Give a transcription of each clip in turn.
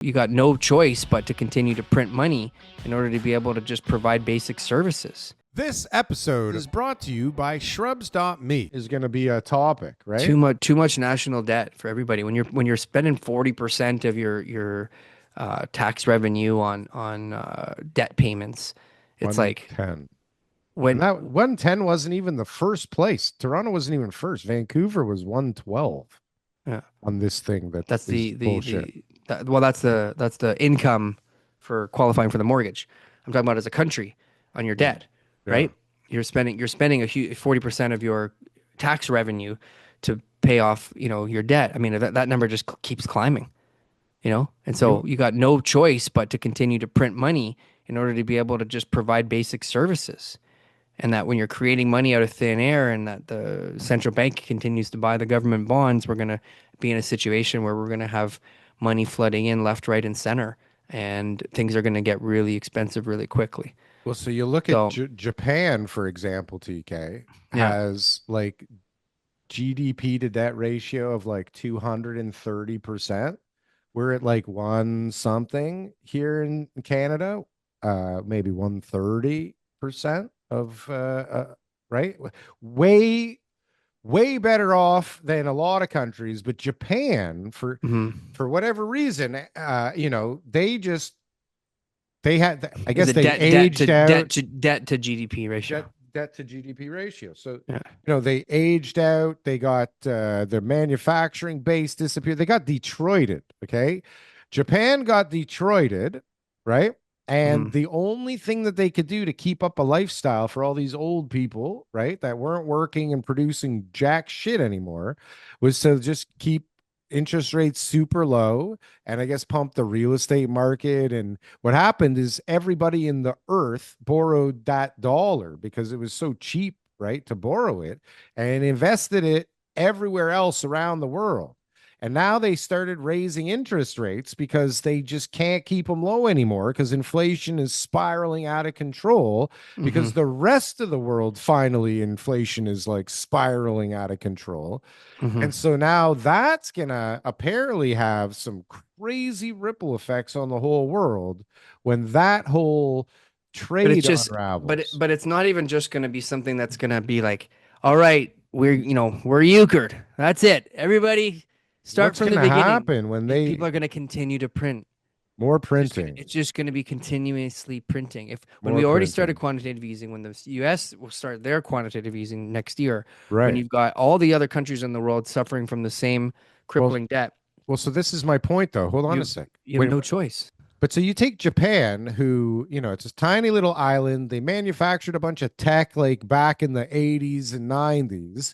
You got no choice but to continue to print money in order to be able to just provide basic services. This episode is brought to you by Shrubs.me. Is going to be a topic, right? Too much national debt for everybody. When you're spending 40% of your tax revenue on debt payments, it's like 110. when And that 110 wasn't even the first place. Toronto wasn't even first. Vancouver was 112 yeah, on this thing. that's is bullshit. that's the income for qualifying for the mortgage. I'm talking about as a country on your debt, Yeah. right? You're spending a huge 40% of your tax revenue to pay off, your debt. I mean, that number just keeps climbing, And so you got no choice but to continue to print money in order to be able to just provide basic services. And that when you're creating money out of thin air and that the central bank continues to buy the government bonds, we're going to be in a situation where we're going to have money flooding in left, right, and center. And things are going to get really expensive really quickly. Well, so you look at Japan, for example, TK, Yeah. has like GDP to debt ratio of like 230%. We're at like one something here in Canada, maybe 130% of right? Way better off than a lot of countries, but Japan for whatever reason, they had, I guess they aged out debt to GDP ratio. Debt to GDP ratio. So, they aged out. They got their manufacturing base disappeared. They got Detroited. Okay. Japan got Detroited, right? And the only thing that they could do to keep up a lifestyle for all these old people, right, that weren't working and producing jack shit anymore was to just keep interest rates super low and I guess pump the real estate market. And what happened is everybody in the earth borrowed that dollar because it was so cheap, right, to borrow it and invested it everywhere else around the world. And now they started raising interest rates because they just can't keep them low anymore because inflation is spiraling out of control because the rest of the world, finally, inflation is like spiraling out of control. And so now that's going to apparently have some crazy ripple effects on the whole world when that whole trade unravels. But it's not even just going to be something that's going to be like, all right, we're euchred. That's it. Everybody start from the beginning. What's going to happen when people are going to continue to print? More printing. It's just going to be continuously printing. When we already started quantitative easing, when the US will start their quantitative easing next year, right? When you've got all the other countries in the world suffering from the same crippling debt. Well, so this is my point, though. Hold on a sec. You have no choice. But so you take Japan, who, it's a tiny little island. They manufactured a bunch of tech like back in the 80s and 90s.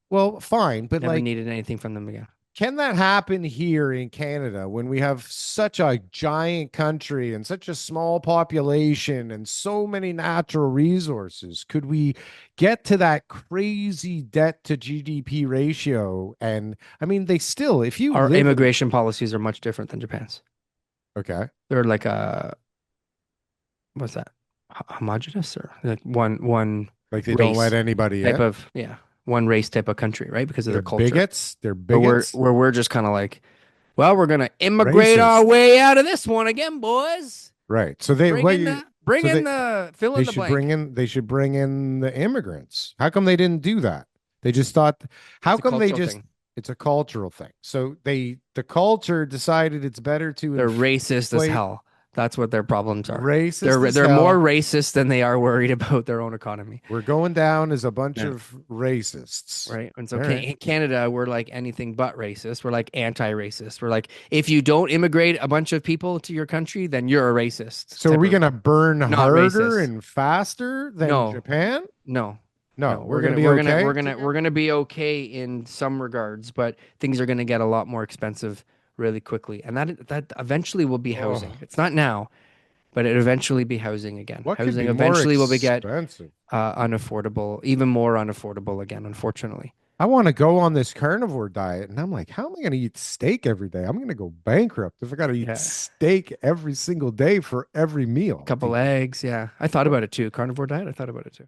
Well, fine, but never needed anything from them again. Can that happen here in Canada when we have such a giant country and such a small population and so many natural resources? Could we get to that crazy debt to GDP ratio? And I mean, our immigration policies are much different than Japan's. Okay. They're like what's that? Homogenous or like one like they don't let anybody in? One race type of country, right? Because of their culture. They're bigots. Where we're just kind of like, well, we're gonna immigrate our way out of this one again, boys. Right. So they fill in the blank. They should bring in the immigrants. How come they didn't do that? They just thought. It's a cultural thing. So the culture decided it's better to. They're racist as hell. That's what their problems are. Racist. They're more racist than they are worried about their own economy. We're going down as a bunch of racists. Right. And so in Canada, we're like anything but racist. We're like anti-racist. We're like, if you don't immigrate a bunch of people to your country, then you're a racist. So are we going to burn harder and faster than Japan? No. We're gonna be okay in some regards, but things are gonna get a lot more expensive really quickly, and that eventually will be housing. It's not now, but it eventually be housing again. Housing eventually will get unaffordable, even more unaffordable again. Unfortunately, I want to go on this carnivore diet, and I'm like, how am I going to eat steak every day? I'm going to go bankrupt if I got to eat steak every single day for every meal. A couple eggs, yeah. I thought about it too. Carnivore diet. I thought about it too.